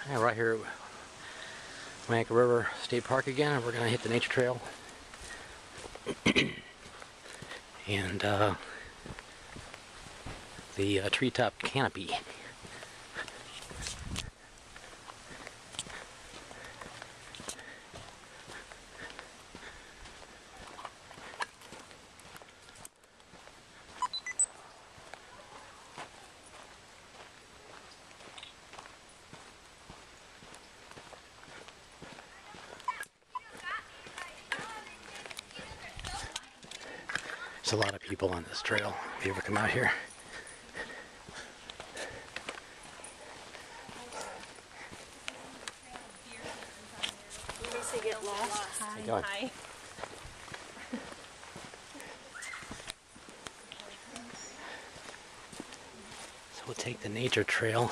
Yeah, right here at Myakka River State Park again, and we're going to hit the nature trail. And the treetop canopy. There's a lot of people on this trail if you ever come out here. In case they get lost. Hi. So we'll take the nature trail.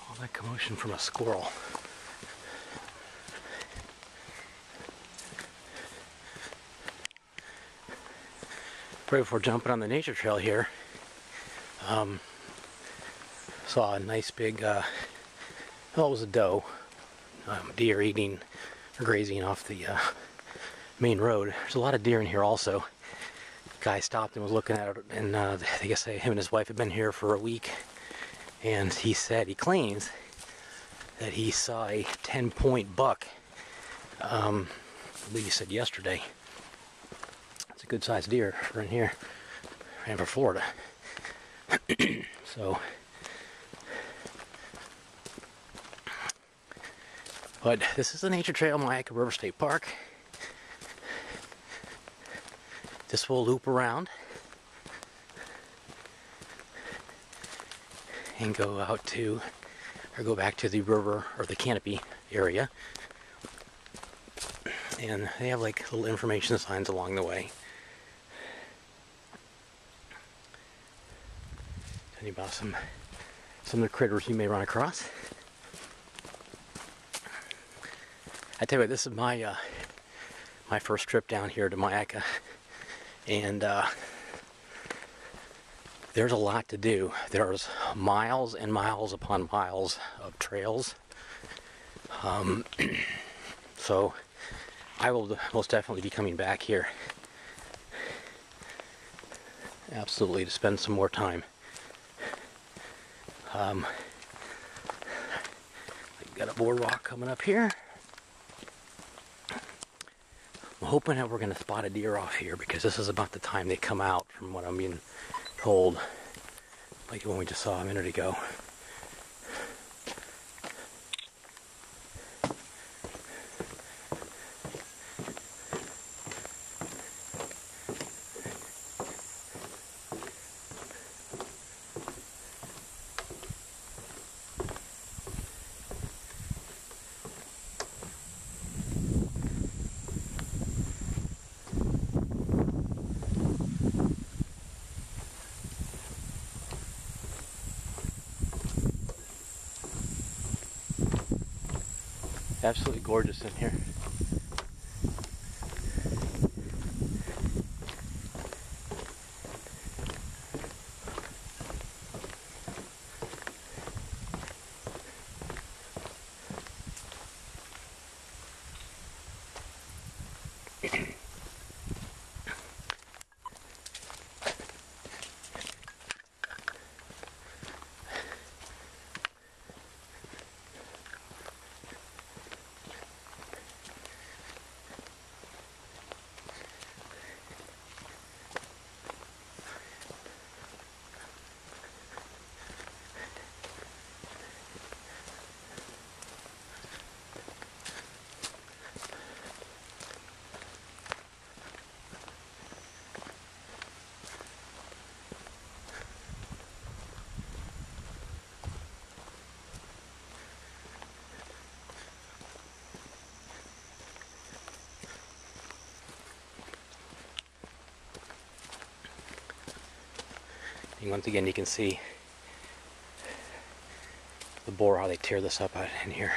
All that commotion from a squirrel. Right before jumping on the nature trail here, saw a nice big, well, it was a doe, deer eating or grazing off the main road. There's a lot of deer in here also. Guy stopped and was looking at it, and I guess him and his wife had been here for a week, and he claims that he saw a 10-point buck, I believe he said yesterday. It's a good sized deer for in here and for Florida. So, but this is the nature trail, Myakka River State Park. This will loop around and go out to, or go back to the river or the canopy area. And they have like little information signs along the way. Telling you about some of the critters you may run across. I tell you what, this is my my first trip down here to Myakka, and there's a lot to do. There's miles and miles upon miles of trails. So I will most definitely be coming back here. Absolutely, to spend some more time. We've got a boardwalk coming up here. I'm hoping that we're going to spot a deer off here, because this is about the time they come out, from what I'm being told, like the one we just saw a minute ago. Absolutely gorgeous in here. And once again, you can see the boar, how they tear this up out in here.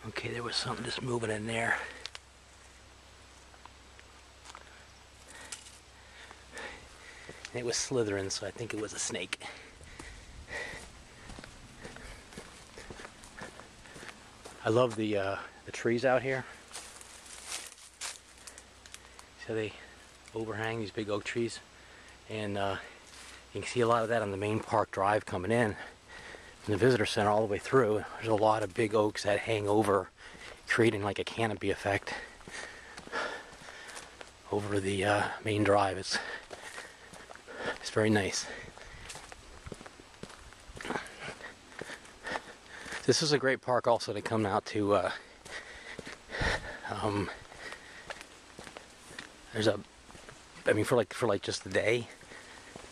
Okay, there was something just moving in there. And it was slithering, so I think it was a snake. I love the trees out here. So they overhang, these big oak trees, and you can see a lot of that on the main park drive coming in. In the visitor center all the way through, there's a lot of big oaks that hang over, creating like a canopy effect over the main drive. It's very nice. This is a great park also to come out to. There's a, I mean, for like just the day.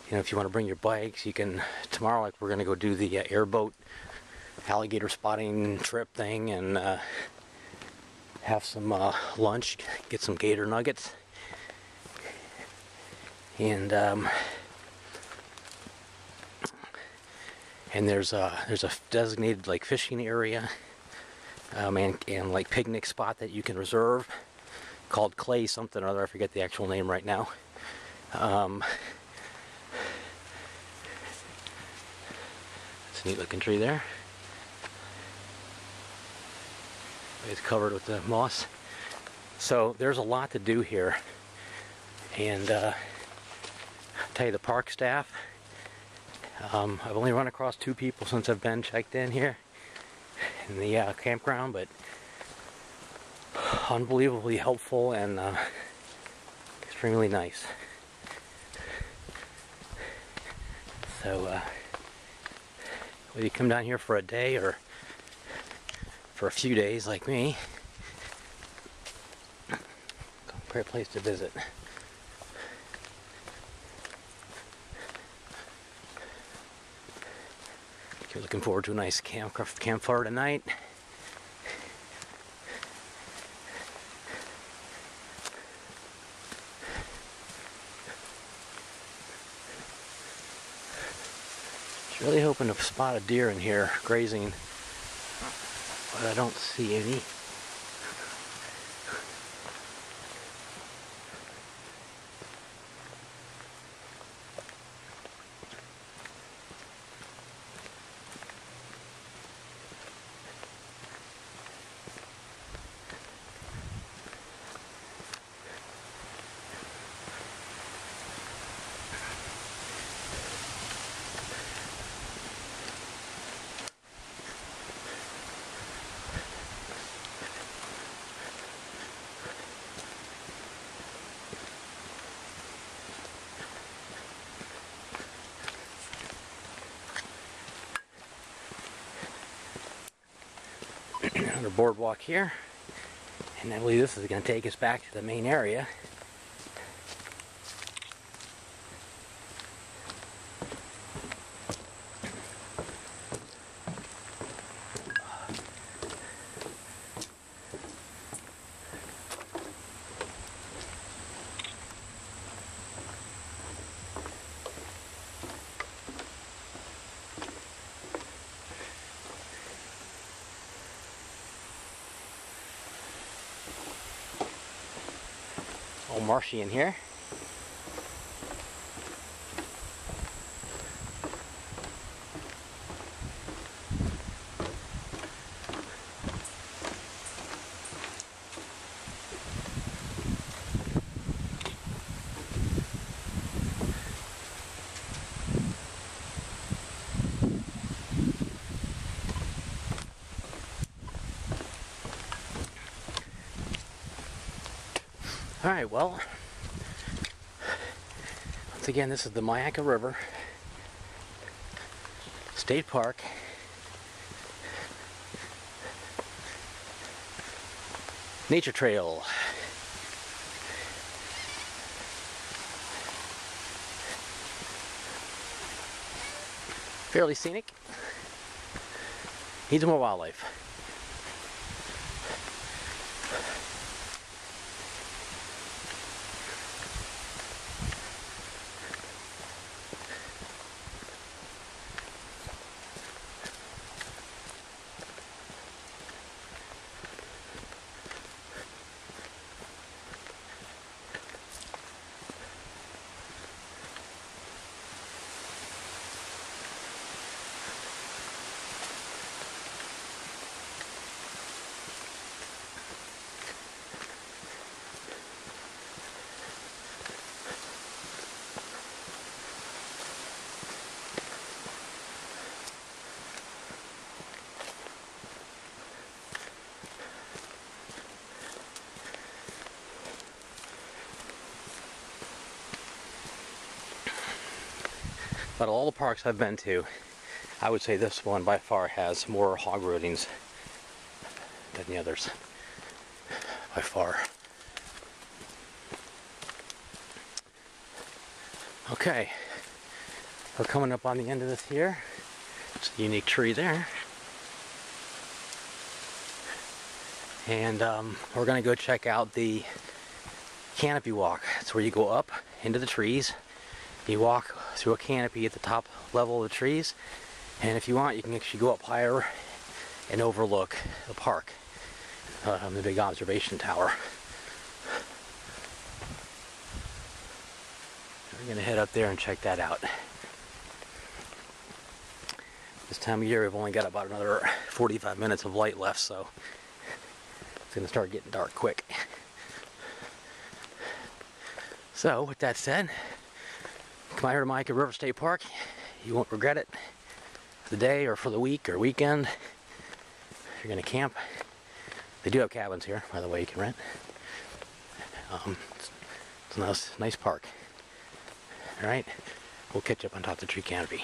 You know, if you want to bring your bikes, you can. Tomorrow, like, we're gonna go do the airboat alligator spotting trip thing, and have some lunch, get some gator nuggets, and there's a designated like fishing area, and like picnic spot that you can reserve, called Clay something or other. I forget the actual name right now. It's a neat looking tree there. It's covered with the moss. So there's a lot to do here. And I'll tell you, the park staff, I've only run across 2 people since I've been checked in here in the campground, but unbelievably helpful and extremely nice. So whether you come down here for a day or for a few days like me, great place to visit. If you're looking forward to a nice campfire tonight, really hoping to spot a deer in here grazing, but I don't see any. Another boardwalk here, and I believe this is going to take us back to the main area. All marshy in here. Alright, well, once again, this is the Myakka River State Park. Nature Trail. Fairly scenic. Needs more wildlife. But all the parks I've been to, I would say this one by far has more hog roadings than the others, by far. Okay, we're coming up on the end of this here. It's a unique tree there. And we're gonna go check out the canopy walk. It's where you go up into the trees. You walk through a canopy at the top level of the trees, and if you want, you can actually go up higher and overlook the park, the big observation tower. We're going to head up there and check that out. This time of year, we've only got about another 45 minutes of light left, so it's going to start getting dark quick. So, with that said, come out here to Myakka River State Park. You won't regret it. For the day or for the week or weekend, if you're going to camp. They do have cabins here, by the way, you can rent. It's a nice park. Alright, we'll catch up on top of the tree canopy.